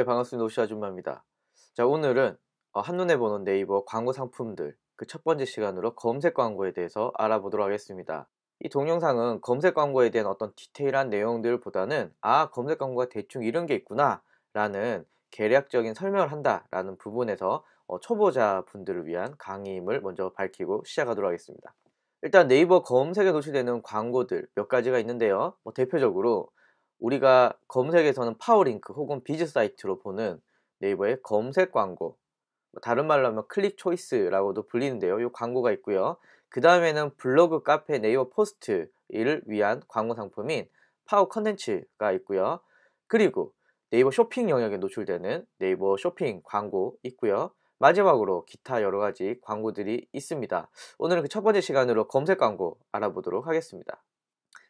네, 반갑습니다. 오시 아줌마입니다. 자, 오늘은 한눈에 보는 네이버 광고 상품들 그 첫 번째 시간으로 검색 광고에 대해서 알아보도록 하겠습니다. 이 동영상은 검색 광고에 대한 어떤 디테일한 내용들보다는 검색 광고가 대충 이런 게 있구나 라는 개략적인 설명을 한다 라는 부분에서 초보자 분들을 위한 강의임을 먼저 밝히고 시작하도록 하겠습니다. 일단 네이버 검색에 노출되는 광고들 몇 가지가 있는데요. 대표적으로 우리가 검색에서는 파워링크 혹은 비즈 사이트로 보는 네이버의 검색 광고, 다른 말로 하면 클릭 초이스라고도 불리는데요. 이 광고가 있고요. 그 다음에는 블로그, 카페, 네이버 포스트를 위한 광고 상품인 파워 컨텐츠가 있고요. 그리고 네이버 쇼핑 영역에 노출되는 네이버 쇼핑 광고 있고요. 마지막으로 기타 여러 가지 광고들이 있습니다. 오늘은 그 첫 번째 시간으로 검색 광고 알아보도록 하겠습니다.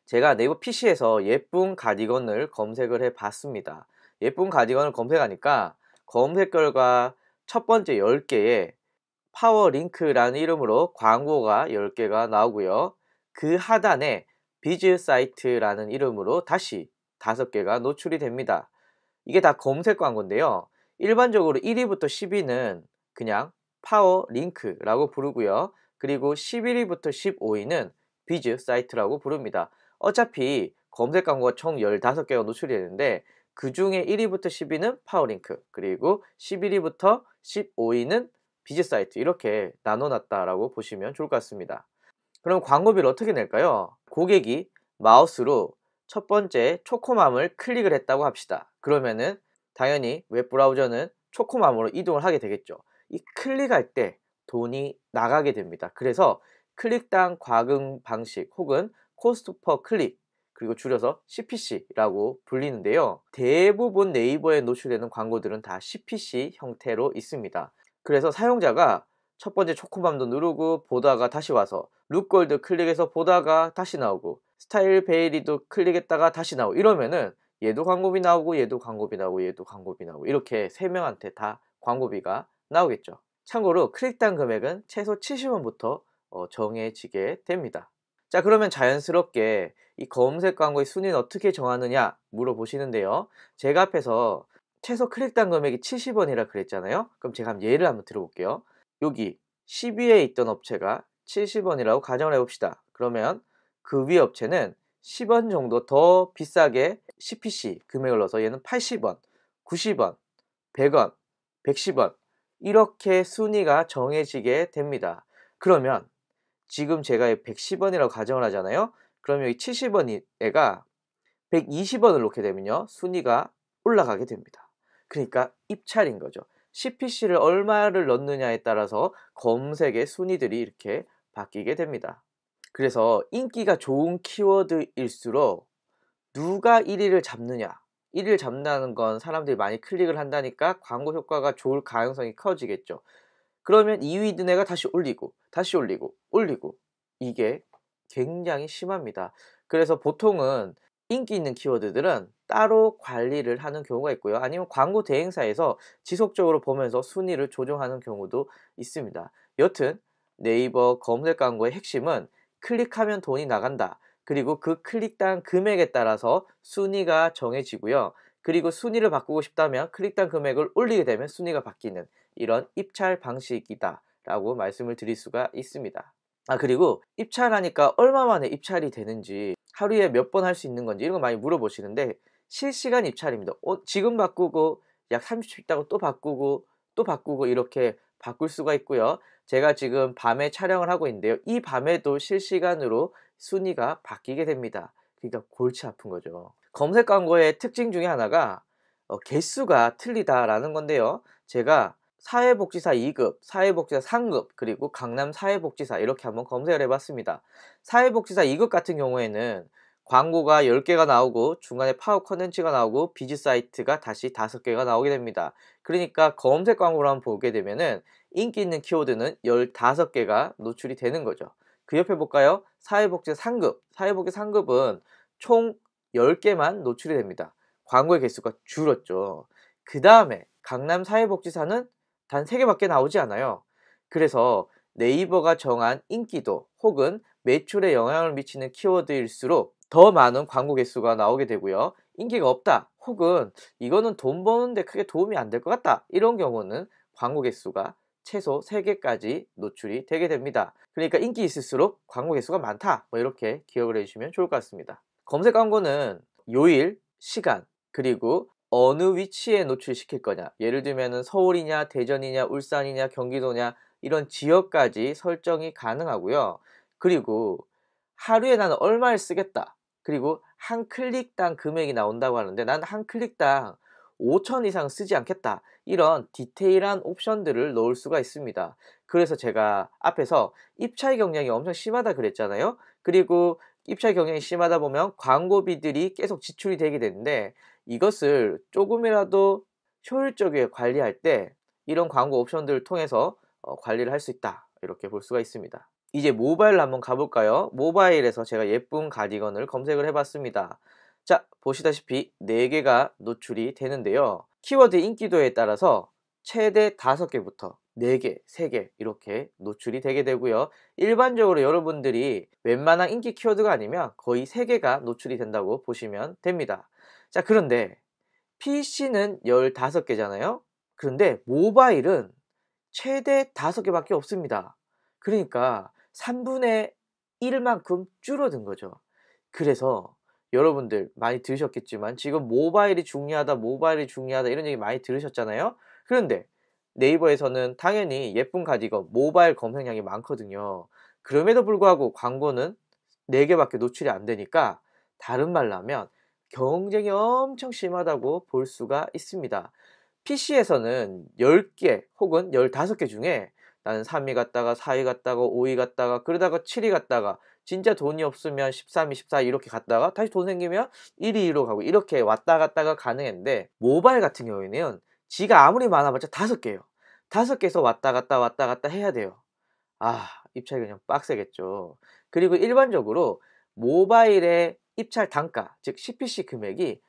제가 네이버 PC에서 예쁜 가디건을 검색을 해 봤습니다. 예쁜 가디건을 검색하니까 검색 결과 첫 번째 10개에 파워링크라는 이름으로 광고가 10개가 나오고요. 그 하단에 비즈 사이트라는 이름으로 다시 5개가 노출이 됩니다. 이게 다 검색 광고인데요. 일반적으로 1위부터 10위는 그냥 파워링크라고 부르고요. 그리고 11위부터 15위는 비즈 사이트라고 부릅니다. 어차피 검색 광고가 총 15개가 노출이 되는데 그 중에 1위부터 10위는 파워링크, 그리고 11위부터 15위는 비즈 사이트, 이렇게 나눠놨다라고 보시면 좋을 것 같습니다. 그럼 광고비를 어떻게 낼까요? 고객이 마우스로 첫 번째 초코맘을 클릭을 했다고 합시다. 그러면은 당연히 웹브라우저는 초코맘으로 이동을 하게 되겠죠. 이 클릭할 때 돈이 나가게 됩니다. 그래서 클릭당 과금 방식 혹은 코스트 퍼 클릭, 그리고 줄여서 CPC라고 불리는데요. 대부분 네이버에 노출되는 광고들은 다 CPC 형태로 있습니다. 그래서 사용자가 첫 번째 초코맘도 누르고 보다가 다시 와서 룩골드 클릭해서 보다가 다시 나오고 스타일 베이리도 클릭했다가 다시 나오고 이러면은 얘도 광고비 나오고 얘도 광고비 나오고 얘도 광고비 나오고 이렇게 3명한테 다 광고비가 나오겠죠. 참고로 클릭당 금액은 최소 70원부터 정해지게 됩니다. 자, 그러면 자연스럽게 이 검색 광고의 순위는 어떻게 정하느냐 물어보시는데요. 제가 앞에서 최소 클릭당 금액이 70원이라 그랬잖아요. 그럼 제가 예를 한번 들어볼게요. 여기 10위에 있던 업체가 70원이라고 가정을 해봅시다. 그러면 그 위 업체는 10원 정도 더 비싸게 CPC 금액을 넣어서 얘는 80원, 90원, 100원, 110원 이렇게 순위가 정해지게 됩니다. 그러면 지금 제가 110원이라고 가정을 하잖아요. 그럼 여기 70원 애가 120원을 놓게 되면요, 순위가 올라가게 됩니다. 그러니까 입찰인 거죠. CPC를 얼마를 넣느냐에 따라서 검색의 순위들이 이렇게 바뀌게 됩니다. 그래서 인기가 좋은 키워드일수록 누가 1위를 잡느냐, 1위를 잡는다는 건 사람들이 많이 클릭을 한다니까 광고 효과가 좋을 가능성이 커지겠죠. 그러면 2위 든 애가 다시 올리고 다시 올리고 올리고, 이게 굉장히 심합니다. 그래서 보통은 인기 있는 키워드들은 따로 관리를 하는 경우가 있고요. 아니면 광고 대행사에서 지속적으로 보면서 순위를 조정하는 경우도 있습니다. 여튼 네이버 검색 광고의 핵심은 클릭하면 돈이 나간다. 그리고 그 클릭당 금액에 따라서 순위가 정해지고요. 그리고 순위를 바꾸고 싶다면 클릭당 금액을 올리게 되면 순위가 바뀌는 이런 입찰 방식이다 라고 말씀을 드릴 수가 있습니다. 그리고 입찰하니까 얼마 만에 입찰이 되는지, 하루에 몇 번 할 수 있는 건지 이런 거 많이 물어보시는데 실시간 입찰입니다. 지금 바꾸고 약 30초 있다가 또 바꾸고 또 바꾸고 이렇게 바꿀 수가 있고요. 제가 지금 밤에 촬영을 하고 있는데요. 이 밤에도 실시간으로 순위가 바뀌게 됩니다. 그러니까 골치 아픈 거죠. 검색 광고의 특징 중에 하나가 개수가 틀리다라는 건데요. 제가 사회복지사 2급, 사회복지사 3급, 그리고 강남 사회복지사 이렇게 한번 검색을 해봤습니다. 사회복지사 2급 같은 경우에는 광고가 10개가 나오고 중간에 파워 컨텐츠가 나오고 비즈 사이트가 다시 5개가 나오게 됩니다. 그러니까 검색 광고를 한번 보게 되면은 인기 있는 키워드는 15개가 노출이 되는 거죠. 그 옆에 볼까요? 사회복지사 3급. 사회복지사 3급은 총 10개만 노출이 됩니다. 광고의 개수가 줄었죠. 그 다음에 강남 사회복지사는 단 3개밖에 나오지 않아요. 그래서 네이버가 정한 인기도 혹은 매출에 영향을 미치는 키워드일수록 더 많은 광고 개수가 나오게 되고요. 인기가 없다 혹은 이거는 돈 버는데 크게 도움이 안 될 것 같다 이런 경우는 광고 개수가 최소 3개까지 노출이 되게 됩니다. 그러니까 인기 있을수록 광고 개수가 많다 뭐 이렇게 기억을 해주시면 좋을 것 같습니다. 검색 광고는 요일, 시간, 그리고 어느 위치에 노출시킬 거냐, 예를 들면 서울이냐 대전이냐 울산이냐 경기도냐 이런 지역까지 설정이 가능하고요. 그리고 하루에 나는 얼마를 쓰겠다, 그리고 한 클릭당 금액이 나온다고 하는데 난 한 클릭당 5천 이상 쓰지 않겠다, 이런 디테일한 옵션들을 넣을 수가 있습니다. 그래서 제가 앞에서 입찰 경쟁이 엄청 심하다 그랬잖아요. 그리고 입찰 경쟁이 심하다 보면 광고비들이 계속 지출이 되게 되는데 이것을 조금이라도 효율적이게 관리할 때 이런 광고 옵션들을 통해서 관리를 할 수 있다 이렇게 볼 수가 있습니다. 이제 모바일로 한번 가볼까요? 모바일에서 제가 예쁜 가디건을 검색을 해봤습니다. 자, 보시다시피 4개가 노출이 되는데요. 키워드 인기도에 따라서 최대 5개부터 4개, 3개 이렇게 노출이 되게 되고요. 일반적으로 여러분들이 웬만한 인기 키워드가 아니면 거의 3개가 노출이 된다고 보시면 됩니다. 자, 그런데 PC는 15개잖아요. 그런데 모바일은 최대 5개밖에 없습니다. 그러니까 3분의 1만큼 줄어든 거죠. 그래서 여러분들 많이 들으셨겠지만 지금 모바일이 중요하다 이런 얘기 많이 들으셨잖아요. 그런데 네이버에서는 당연히 예쁜 가디건 모바일 검색량이 많거든요. 그럼에도 불구하고 광고는 4개밖에 노출이 안 되니까 다른 말로 하면 경쟁이 엄청 심하다고 볼 수가 있습니다. PC에서는 10개 혹은 15개 중에 나는 3위 갔다가 4위 갔다가 5위 갔다가 그러다가 7위 갔다가 진짜 돈이 없으면 13위, 14위 이렇게 갔다가 다시 돈 생기면 1위, 2위로 가고 이렇게 왔다 갔다가 가능했는데 모바일 같은 경우에는 지가 아무리 많아봤자 5개예요. 5개에서 왔다 갔다 해야 돼요. 아, 입찰이 그냥 빡세겠죠. 그리고 일반적으로 모바일의 입찰 단가, 즉 CPC 금액이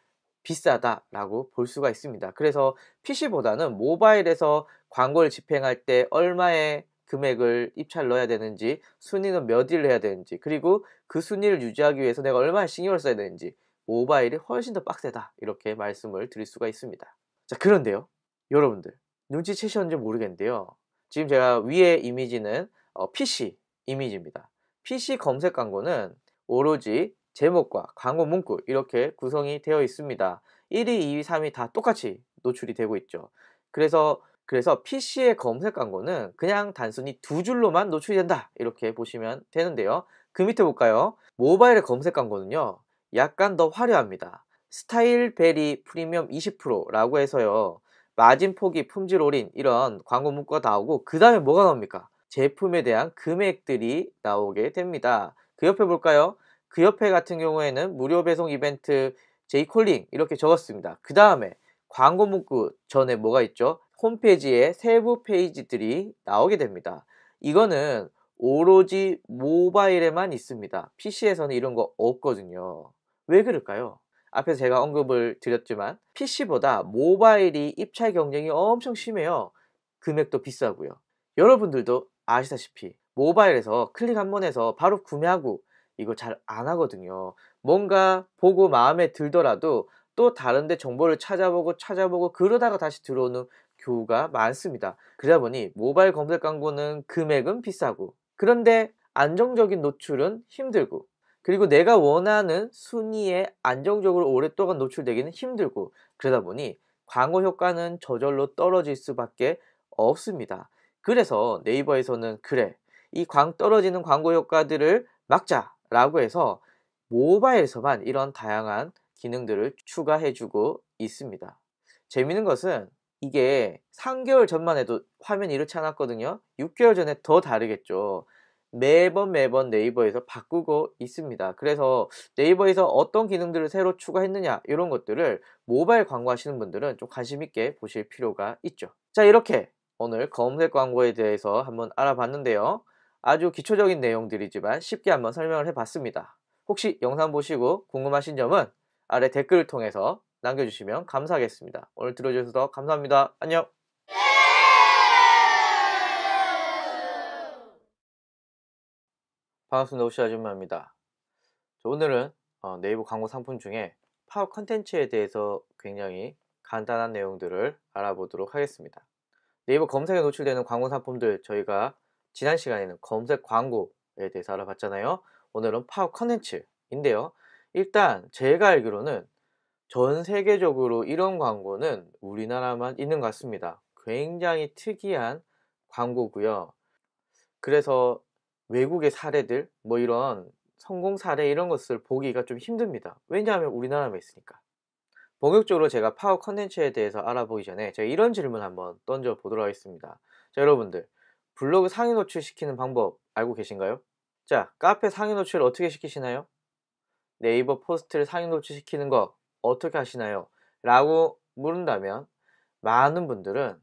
비싸다라고 볼 수가 있습니다. 그래서 PC보다는 모바일에서 광고를 집행할 때 얼마의 금액을 입찰 넣어야 되는지, 순위는 몇 위를 해야 되는지, 그리고 그 순위를 유지하기 위해서 내가 얼마나 신경을 써야 되는지 모바일이 훨씬 더 빡세다 이렇게 말씀을 드릴 수가 있습니다. 자, 그런데요 여러분들 눈치채셨는지 모르겠는데요, 지금 제가 위에 이미지는 PC 이미지입니다. PC 검색 광고는 오로지 제목과 광고 문구 이렇게 구성이 되어 있습니다. 1위, 2위, 3위 다 똑같이 노출이 되고 있죠. 그래서 PC의 검색 광고는 그냥 단순히 2줄로만 노출이 된다 이렇게 보시면 되는데요. 그 밑에 볼까요? 모바일의 검색 광고는요 약간 더 화려합니다. 스타일 베리 프리미엄 20%라고 해서요 마진 포기, 품질 올인 이런 광고 문구가 나오고 그 다음에 뭐가 나옵니까? 제품에 대한 금액들이 나오게 됩니다. 그 옆에 볼까요? 그 옆에 같은 경우에는 무료 배송 이벤트 제이콜링 이렇게 적었습니다. 그 다음에 광고 문구 전에 뭐가 있죠? 홈페이지에 세부 페이지들이 나오게 됩니다. 이거는 오로지 모바일에만 있습니다. PC에서는 이런 거 없거든요. 왜 그럴까요? 앞에서 제가 언급을 드렸지만 PC보다 모바일이 입찰 경쟁이 엄청 심해요. 금액도 비싸고요. 여러분들도 아시다시피 모바일에서 클릭 한 번 해서 바로 구매하고 이거 잘 안 하거든요. 뭔가 보고 마음에 들더라도 또 다른데 정보를 찾아보고 그러다가 다시 들어오는 경우가 많습니다. 그러다 보니 모바일 검색 광고는 금액은 비싸고 그런데 안정적인 노출은 힘들고 그리고 내가 원하는 순위에 안정적으로 오랫동안 노출되기는 힘들고 그러다 보니 광고 효과는 저절로 떨어질 수밖에 없습니다. 그래서 네이버에서는 그래, 이 떨어지는 광고 효과들을 막자라고 해서 모바일에서만 이런 다양한 기능들을 추가해주고 있습니다. 재미있는 것은 이게 3개월 전만 해도 화면이 이렇지 않았거든요. 6개월 전에 더 다르겠죠. 매번 네이버에서 바꾸고 있습니다. 그래서 네이버에서 어떤 기능들을 새로 추가했느냐 이런 것들을 모바일 광고 하시는 분들은 좀 관심 있게 보실 필요가 있죠. 자, 이렇게 오늘 검색 광고에 대해서 한번 알아봤는데요. 아주 기초적인 내용들이지만 쉽게 한번 설명을 해봤습니다. 혹시 영상 보시고 궁금하신 점은 아래 댓글을 통해서 남겨주시면 감사하겠습니다. 오늘 들어주셔서 감사합니다. 안녕. 반갑습니다. 호시 아줌마입니다. 오늘은 네이버 광고 상품 중에 파워 컨텐츠에 대해서 굉장히 간단한 내용들을 알아보도록 하겠습니다. 네이버 검색에 노출되는 광고 상품들, 저희가 지난 시간에는 검색 광고에 대해서 알아봤잖아요. 오늘은 파워 컨텐츠인데요. 일단 제가 알기로는 전 세계적으로 이런 광고는 우리나라만 있는 것 같습니다. 굉장히 특이한 광고고요. 그래서 외국의 사례들, 뭐 이런 성공 사례 이런 것을 보기가 좀 힘듭니다. 왜냐하면 우리나라만 있으니까. 본격적으로 제가 파워 컨텐츠에 대해서 알아보기 전에 제가 이런 질문 한번 던져보도록 하겠습니다. 자, 여러분들, 블로그 상위 노출시키는 방법 알고 계신가요? 자, 카페 상위 노출 어떻게 시키시나요? 네이버 포스트를 상위 노출시키는 거 어떻게 하시나요? 라고 물은다면 많은 분들은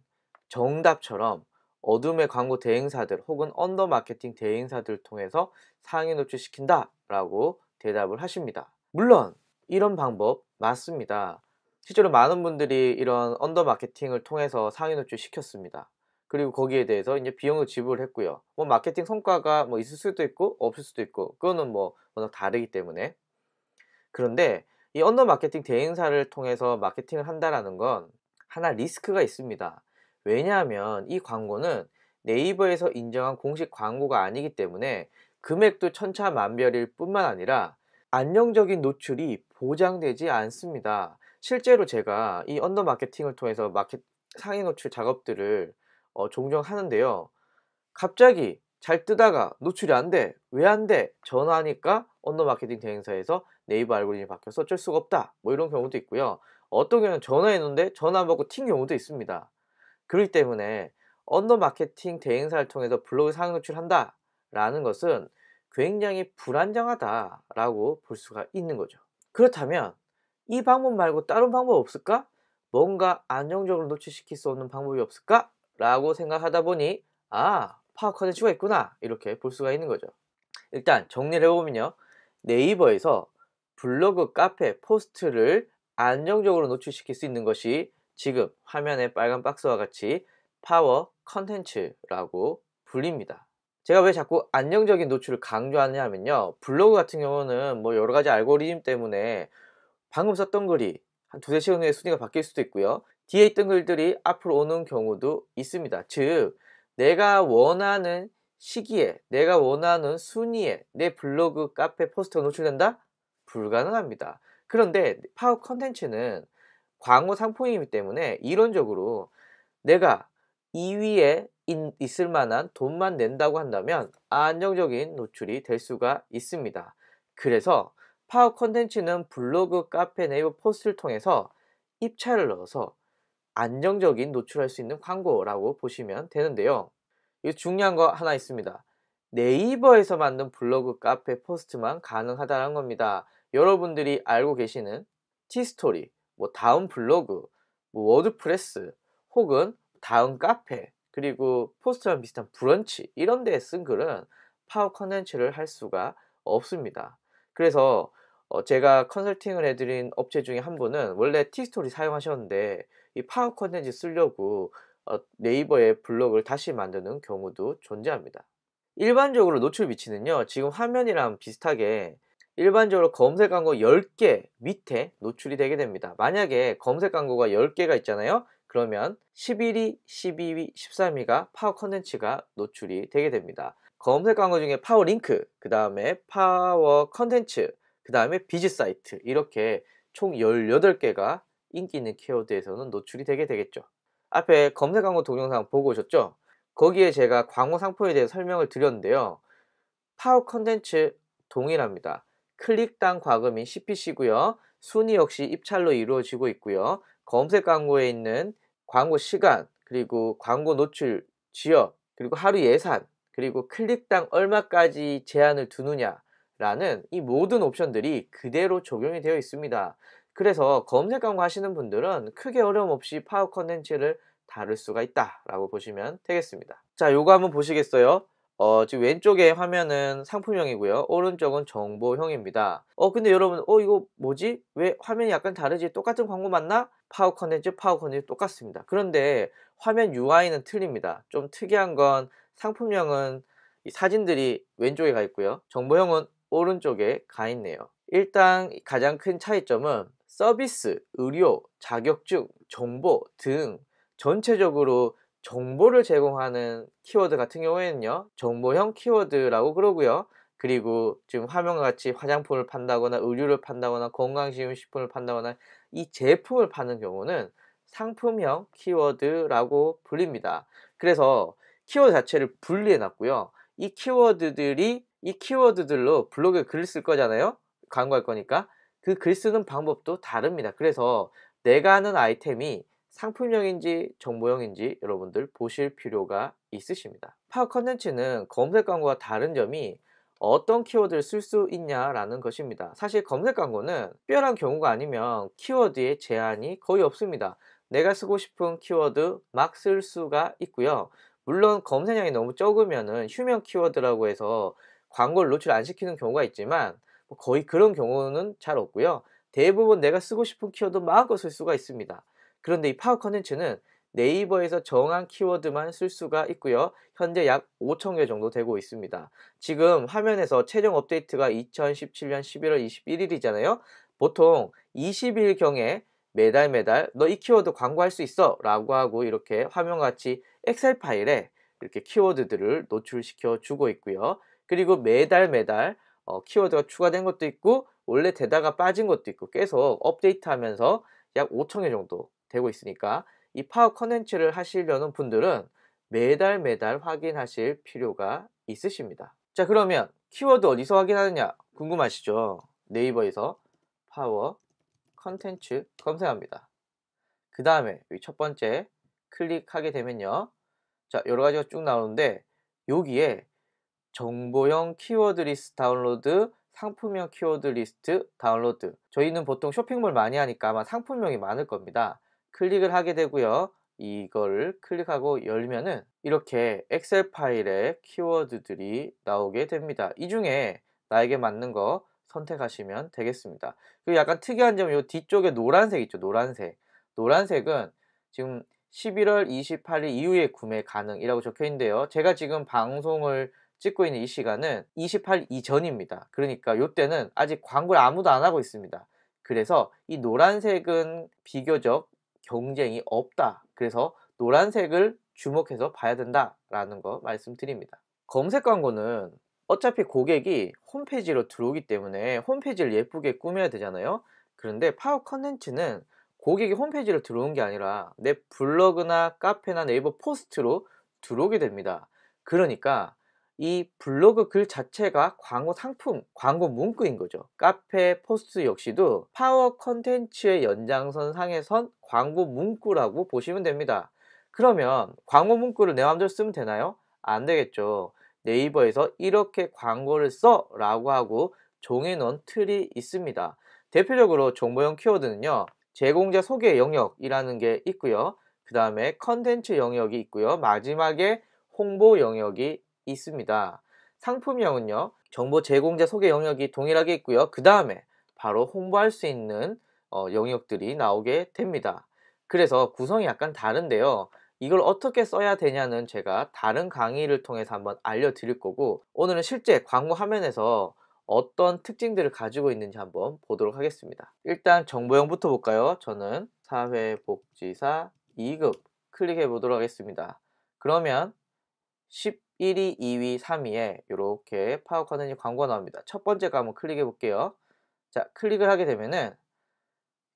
정답처럼 어둠의 광고 대행사들 혹은 언더 마케팅 대행사들을 통해서 상위 노출시킨다 라고 대답을 하십니다. 물론 이런 방법 맞습니다. 실제로 많은 분들이 이런 언더 마케팅을 통해서 상위 노출 시켰습니다. 그리고 거기에 대해서 이제 비용을 지불을 했고요. 뭐 마케팅 성과가 뭐 있을 수도 있고 없을 수도 있고, 그거는 뭐 워낙 다르기 때문에. 그런데 이 언더 마케팅 대행사를 통해서 마케팅을 한다라는 건 하나 리스크가 있습니다. 왜냐하면 이 광고는 네이버에서 인정한 공식 광고가 아니기 때문에 금액도 천차만별일 뿐만 아니라 안정적인 노출이 보장되지 않습니다. 실제로 제가 이 언더 마케팅을 통해서 상위 노출 작업들을 종종 하는데요. 갑자기 잘 뜨다가 노출이 안 돼. 왜 안 돼? 전화하니까 언더 마케팅 대행사에서 네이버 알고리즘이 바뀌어서 어쩔 수가 없다. 뭐 이런 경우도 있고요. 어떤 경우는 전화했는데 전화 안 받고 튄 경우도 있습니다. 그렇기 때문에 언더 마케팅 대행사를 통해서 블로그 상위 노출한다 라는 것은 굉장히 불안정하다라고 볼 수가 있는 거죠. 그렇다면 이 방법 말고 다른 방법 없을까? 뭔가 안정적으로 노출시킬 수 없는 방법이 없을까? 라고 생각하다 보니 파워 컨텐츠가 있구나, 이렇게 볼 수가 있는 거죠. 일단 정리를 해보면요, 네이버에서 블로그, 카페, 포스트를 안정적으로 노출시킬 수 있는 것이 지금 화면에 빨간 박스와 같이 파워 컨텐츠라고 불립니다. 제가 왜 자꾸 안정적인 노출을 강조하냐면요, 블로그 같은 경우는 뭐 여러가지 알고리즘 때문에 방금 썼던 글이 한 두세 시간 후에 순위가 바뀔 수도 있고요, 뒤에 있던 글들이 앞으로 오는 경우도 있습니다. 즉 내가 원하는 시기에, 내가 원하는 순위에 내 블로그, 카페, 포스트가 노출된다? 불가능합니다. 그런데 파워 컨텐츠는 광고 상품이기 때문에 이론적으로 내가 2위에 있을 만한 돈만 낸다고 한다면 안정적인 노출이 될 수가 있습니다. 그래서 파워 컨텐츠는 블로그, 카페, 네이버 포스트를 통해서 입찰을 넣어서 안정적인 노출할 수 있는 광고라고 보시면 되는데요. 이 중요한 거 하나 있습니다. 네이버에서 만든 블로그, 카페, 포스트만 가능하다는 겁니다. 여러분들이 알고 계시는 티스토리, 뭐 다음 블로그, 뭐 워드프레스, 혹은 다음 카페, 그리고 포스트랑 비슷한 브런치, 이런 데에 쓴 글은 파워 컨텐츠를 할 수가 없습니다. 그래서 제가 컨설팅을 해드린 업체 중에 한 분은 원래 티스토리 사용하셨는데 이 파워 컨텐츠 쓰려고 네이버의 블로그를 다시 만드는 경우도 존재합니다. 일반적으로 노출 위치는요, 지금 화면이랑 비슷하게 일반적으로 검색 광고 10개 밑에 노출이 되게 됩니다. 만약에 검색 광고가 10개가 있잖아요. 그러면 11위, 12위, 13위가 파워 컨텐츠가 노출이 되게 됩니다. 검색 광고 중에 파워 링크, 그 다음에 파워 컨텐츠, 그 다음에 비즈 사이트, 이렇게 총 18개가 인기 있는 키워드에서는 노출이 되게 되겠죠. 앞에 검색 광고 동영상 보고 오셨죠? 거기에 제가 광고 상품에 대해 설명을 드렸는데요. 파워 컨텐츠 동일합니다. 클릭당 과금이 CPC고요. 순위 역시 입찰로 이루어지고 있고요. 검색 광고에 있는 광고 시간, 그리고 광고 노출 지역, 그리고 하루 예산, 그리고 클릭당 얼마까지 제한을 두느냐라는 이 모든 옵션들이 그대로 적용이 되어 있습니다. 그래서 검색 광고 하시는 분들은 크게 어려움 없이 파워 컨텐츠를 다룰 수가 있다라고 보시면 되겠습니다. 자, 요거 한번 보시겠어요? 지금 왼쪽에 화면은 상품형이고요. 오른쪽은 정보형입니다. 근데 여러분, 이거 뭐지? 왜 화면이 약간 다르지? 똑같은 광고 맞나? 파워 컨텐츠 똑같습니다. 그런데 화면 UI는 틀립니다. 좀 특이한 건 상품형은 이 사진들이 왼쪽에 가 있고요. 정보형은 오른쪽에 가 있네요. 일단 가장 큰 차이점은 서비스, 의료, 자격증, 정보 등 전체적으로 정보를 제공하는 키워드 같은 경우에는요, 정보형 키워드라고 그러고요. 그리고 지금 화면과 같이 화장품을 판다거나 의류를 판다거나 건강식품을 판다거나 이 제품을 파는 경우는 상품형 키워드라고 불립니다. 그래서 키워드 자체를 분리해 놨고요. 이 키워드들로 블로그에 글을 쓸 거잖아요. 광고할 거니까. 그 글 쓰는 방법도 다릅니다. 그래서 내가 하는 아이템이 상품형인지 정보형인지 여러분들 보실 필요가 있으십니다. 파워 컨텐츠는 검색 광고와 다른 점이 어떤 키워드를 쓸 수 있냐라는 것입니다. 사실 검색 광고는 특별한 경우가 아니면 키워드에 제한이 거의 없습니다. 내가 쓰고 싶은 키워드 막 쓸 수가 있고요. 물론 검색량이 너무 적으면은 휴면 키워드라고 해서 광고를 노출 안 시키는 경우가 있지만 거의 그런 경우는 잘 없고요. 대부분 내가 쓰고 싶은 키워드 마음껏 쓸 수가 있습니다. 그런데 이 파워 컨텐츠는 네이버에서 정한 키워드만 쓸 수가 있고요. 현재 약 5,000개 정도 되고 있습니다. 지금 화면에서 최종 업데이트가 2017년 11월 21일이잖아요. 보통 20일경에 매달 너 이 키워드 광고할 수 있어 라고 하고 이렇게 화면같이 엑셀 파일에 이렇게 키워드들을 노출시켜 주고 있고요. 그리고 매달 키워드가 추가된 것도 있고 원래 되다가 빠진 것도 있고 계속 업데이트하면서 약 5,000개 정도 되고 있으니까 이 파워 컨텐츠를 하시려는 분들은 매달 확인하실 필요가 있으십니다. 자, 그러면 키워드 어디서 확인하느냐 궁금하시죠? 네이버에서 파워 컨텐츠 검색합니다. 그 다음에 첫 번째 클릭하게 되면요, 자, 여러 가지가 쭉 나오는데 여기에 정보형 키워드 리스트 다운로드, 상품형 키워드 리스트 다운로드. 저희는 보통 쇼핑몰 많이 하니까 아마 상품명이 많을 겁니다. 클릭을 하게 되고요. 이걸 클릭하고 열면은 이렇게 엑셀 파일에 키워드들이 나오게 됩니다. 이 중에 나에게 맞는 거 선택하시면 되겠습니다. 그리고 약간 특이한 점은 이 뒤쪽에 노란색 있죠. 노란색은 지금 11월 28일 이후에 구매 가능이라고 적혀 있는데요. 제가 지금 방송을 찍고 있는 이 시간은 28일 이전입니다. 그러니까 이때는 아직 광고를 아무도 안 하고 있습니다. 그래서 이 노란색은 비교적 경쟁이 없다. 그래서 노란색을 주목해서 봐야 된다라는 거 말씀드립니다. 검색 광고는 어차피 고객이 홈페이지로 들어오기 때문에 홈페이지를 예쁘게 꾸며야 되잖아요. 그런데 파워 컨텐츠는 고객이 홈페이지로 들어온 게 아니라 내 블로그나 카페나 네이버 포스트로 들어오게 됩니다. 그러니까 이 블로그 글 자체가 광고 상품, 광고 문구인 거죠. 카페 포스트 역시도 파워 컨텐츠의 연장선 상에 선 광고 문구라고 보시면 됩니다. 그러면 광고 문구를 내 마음대로 쓰면 되나요? 안 되겠죠. 네이버에서 이렇게 광고를 써 라고 하고 정해놓은 틀이 있습니다. 대표적으로 정보형 키워드는요, 제공자 소개 영역이라는 게 있고요. 그 다음에 컨텐츠 영역이 있고요. 마지막에 홍보 영역이 있습니다. 상품명은요, 정보 제공자 소개 영역이 동일하게 있고요. 그 다음에 바로 홍보할 수 있는 영역들이 나오게 됩니다. 그래서 구성이 약간 다른데요. 이걸 어떻게 써야 되냐는 제가 다른 강의를 통해서 한번 알려드릴 거고, 오늘은 실제 광고 화면에서 어떤 특징들을 가지고 있는지 한번 보도록 하겠습니다. 일단 정보형부터 볼까요? 저는 사회복지사 2급 클릭해 보도록 하겠습니다. 그러면 11위, 2위, 3위에 이렇게 파워 컨텐츠 광고가 나옵니다. 첫 번째 거 한번 클릭해 볼게요. 자, 클릭을 하게 되면은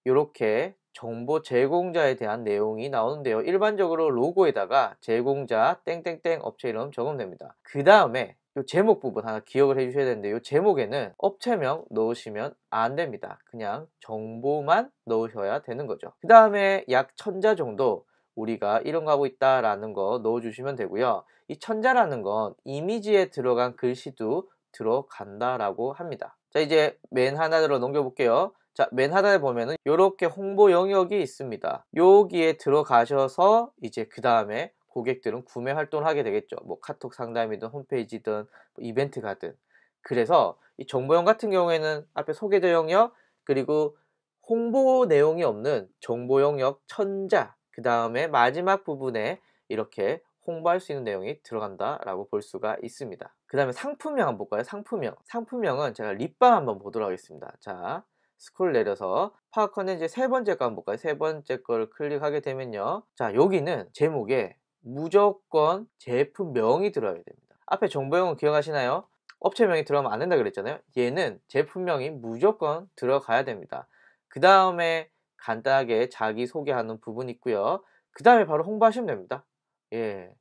이렇게 정보 제공자에 대한 내용이 나오는데요. 일반적으로 로고에다가 제공자 땡땡땡 업체 이름 적으면 됩니다. 그 다음에 이 제목 부분 하나 기억을 해 주셔야 되는데, 이 제목에는 업체명 넣으시면 안 됩니다. 그냥 정보만 넣으셔야 되는 거죠. 그 다음에 약 1000자 정도 우리가 이런 거 하고 있다라는 거 넣어주시면 되고요. 이 1000자라는 건 이미지에 들어간 글씨도 들어간다라고 합니다. 자, 이제 맨 하나로 넘겨볼게요. 자, 맨 하단에 보면은 이렇게 홍보 영역이 있습니다. 여기에 들어가셔서 이제 그 다음에 고객들은 구매 활동을 하게 되겠죠. 뭐 카톡 상담이든 홈페이지든 뭐 이벤트 가든. 그래서 이 정보형 같은 경우에는 앞에 소개자 영역, 그리고 홍보 내용이 없는 정보 영역 1000자, 그 다음에 마지막 부분에 이렇게 홍보할 수 있는 내용이 들어간다라고 볼 수가 있습니다. 그 다음에 상품명 한번 볼까요? 상품명은 제가 립밤 한번 보도록 하겠습니다. 자, 스크롤 내려서 파워 컨텐츠 세 번째 거 한번 볼까요? 세 번째 거를 클릭하게 되면요. 자, 여기는 제목에 무조건 제품명이 들어야 됩니다. 앞에 정보용은 기억하시나요? 업체명이 들어가면 안 된다 그랬잖아요. 얘는 제품명이 무조건 들어가야 됩니다. 그 다음에 간단하게 자기소개하는 부분이 있고요. 그 다음에 바로 홍보하시면 됩니다. 예,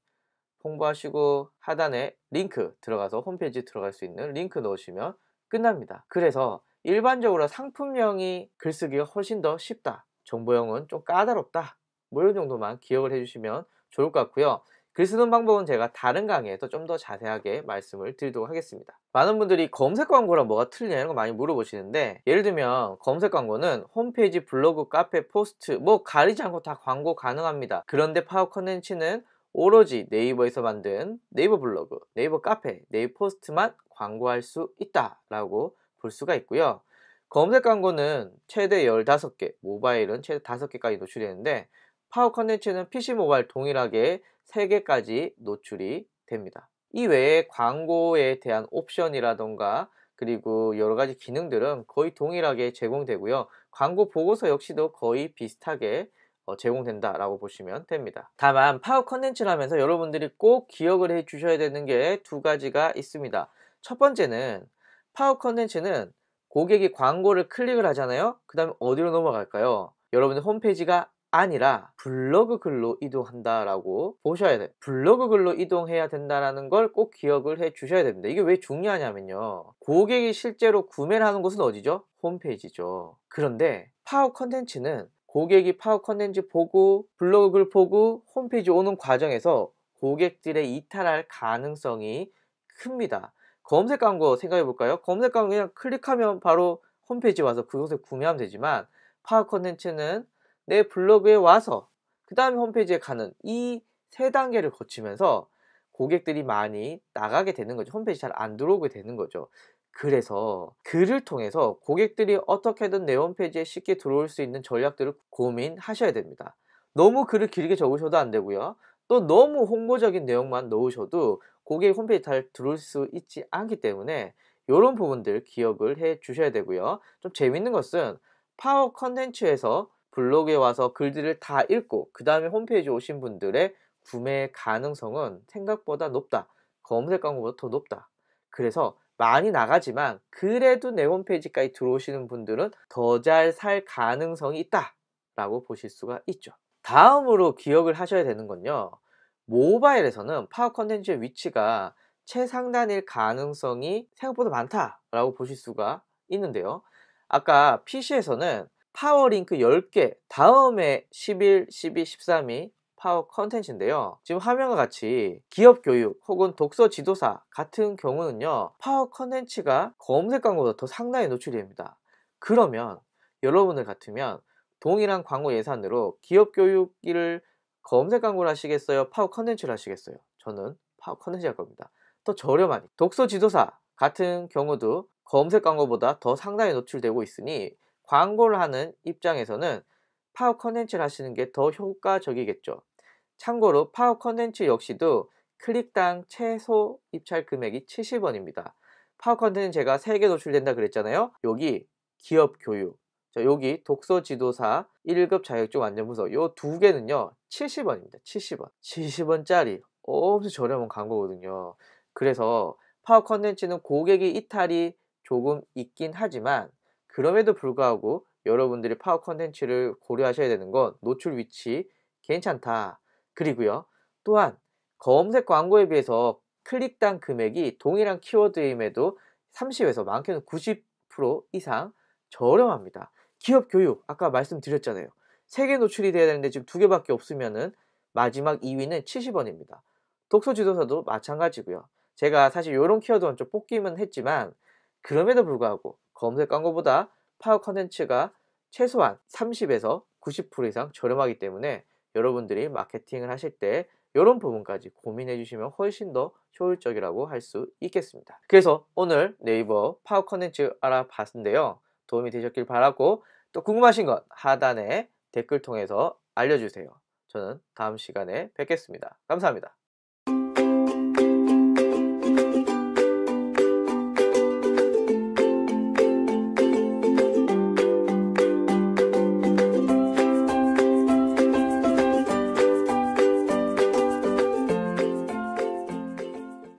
홍보하시고 하단에 링크 들어가서 홈페이지 들어갈 수 있는 링크 넣으시면 끝납니다. 그래서 일반적으로 상품명이 글쓰기가 훨씬 더 쉽다, 정보형은 좀 까다롭다, 뭐 이런 정도만 기억을 해주시면 좋을 것 같고요. 글 쓰는 방법은 제가 다른 강의에서 좀 더 자세하게 말씀을 드리도록 하겠습니다. 많은 분들이 검색 광고랑 뭐가 틀리냐 이런 거 많이 물어보시는데, 예를 들면 검색 광고는 홈페이지, 블로그, 카페, 포스트 뭐 가리지 않고 다 광고 가능합니다. 그런데 파워 컨텐츠는 오로지 네이버에서 만든 네이버 블로그, 네이버 카페, 네이버 포스트만 광고할 수 있다라고 볼 수가 있고요. 검색 광고는 최대 15개, 모바일은 최대 5개까지 노출되는데, 파워 컨텐츠는 PC, 모바일 동일하게 3개까지 노출이 됩니다. 이 외에 광고에 대한 옵션이라던가 그리고 여러가지 기능들은 거의 동일하게 제공되고요. 광고 보고서 역시도 거의 비슷하게 제공된다라고 보시면 됩니다. 다만 파워 컨텐츠를 하면서 여러분들이 꼭 기억을 해 주셔야 되는 게 두 가지가 있습니다. 첫 번째는 파워 컨텐츠는 고객이 광고를 클릭을 하잖아요. 그 다음에 어디로 넘어갈까요? 여러분들 홈페이지가 아니라 블로그 글로 이동한다라고 보셔야 돼요. 블로그 글로 이동해야 된다는 걸 꼭 기억을 해 주셔야 됩니다. 이게 왜 중요하냐면요, 고객이 실제로 구매를 하는 곳은 어디죠? 홈페이지죠. 그런데 파워 컨텐츠는 고객이 파워 컨텐츠 보고 블로그 글 보고 홈페이지 오는 과정에서 고객들의 이탈할 가능성이 큽니다. 검색 광고 생각해 볼까요? 검색 광고 그냥 클릭하면 바로 홈페이지 와서 그것을 구매하면 되지만, 파워 컨텐츠는 내 블로그에 와서 그 다음에 홈페이지에 가는 이 세 단계를 거치면서 고객들이 많이 나가게 되는 거죠. 홈페이지 잘 안 들어오게 되는 거죠. 그래서 글을 통해서 고객들이 어떻게든 내 홈페이지에 쉽게 들어올 수 있는 전략들을 고민하셔야 됩니다. 너무 글을 길게 적으셔도 안 되고요. 또 너무 홍보적인 내용만 넣으셔도 고객 홈페이지 잘 들어올 수 있지 않기 때문에 이런 부분들 기억을 해 주셔야 되고요. 좀 재밌는 것은 파워 컨텐츠에서 블로그에 와서 글들을 다 읽고 그 다음에 홈페이지 오신 분들의 구매 가능성은 생각보다 높다. 검색 광고보다 더 높다. 그래서 많이 나가지만 그래도 내 홈페이지까지 들어오시는 분들은 더 잘 살 가능성이 있다 라고 보실 수가 있죠. 다음으로 기억을 하셔야 되는 건요, 모바일에서는 파워 컨텐츠의 위치가 최상단일 가능성이 생각보다 많다라고 보실 수가 있는데요. 아까 PC에서는 파워링크 10개 다음에 11, 12, 13이 파워 컨텐츠인데요. 지금 화면과 같이 기업 교육 혹은 독서 지도사 같은 경우는요, 파워 컨텐츠가 검색 광고보다 더 상당히 노출이 됩니다. 그러면 여러분들 같으면 동일한 광고 예산으로 기업 교육을 검색 광고를 하시겠어요? 파워 컨텐츠를 하시겠어요? 저는 파워 컨텐츠 할 겁니다. 더 저렴하니. 독서 지도사 같은 경우도 검색 광고보다 더 상당히 노출되고 있으니 광고를 하는 입장에서는 파워 컨텐츠를 하시는 게 더 효과적이겠죠. 참고로 파워 컨텐츠 역시도 클릭당 최소 입찰 금액이 70원입니다. 파워 컨텐츠는 제가 3개 노출된다 그랬잖아요. 여기 기업 교육, 여기 독서 지도사 1급 자격증 완전분석, 요 두 개는요 70원입니다. 70원. 70원짜리 엄청 저렴한 광고거든요. 그래서 파워 컨텐츠는 고객이 이탈이 조금 있긴 하지만 그럼에도 불구하고 여러분들이 파워 컨텐츠를 고려하셔야 되는 건 노출 위치 괜찮다. 그리고요, 또한 검색 광고에 비해서 클릭당 금액이 동일한 키워드임에도 30에서 많게는 90% 이상 저렴합니다. 기업 교육 아까 말씀드렸잖아요. 3개 노출이 돼야 되는데 지금 2개밖에 없으면은 마지막 2위는 70원입니다. 독서 지도서도 마찬가지고요. 제가 사실 이런 키워드는 좀 뽑기만 했지만 그럼에도 불구하고 검색 광고보다 파워 컨텐츠가 최소한 30에서 90% 이상 저렴하기 때문에 여러분들이 마케팅을 하실 때 이런 부분까지 고민해 주시면 훨씬 더 효율적이라고 할 수 있겠습니다. 그래서 오늘 네이버 파워 컨텐츠 알아봤는데요. 도움이 되셨길 바라고, 또 궁금하신 건 하단에 댓글 통해서 알려주세요. 저는 다음 시간에 뵙겠습니다. 감사합니다.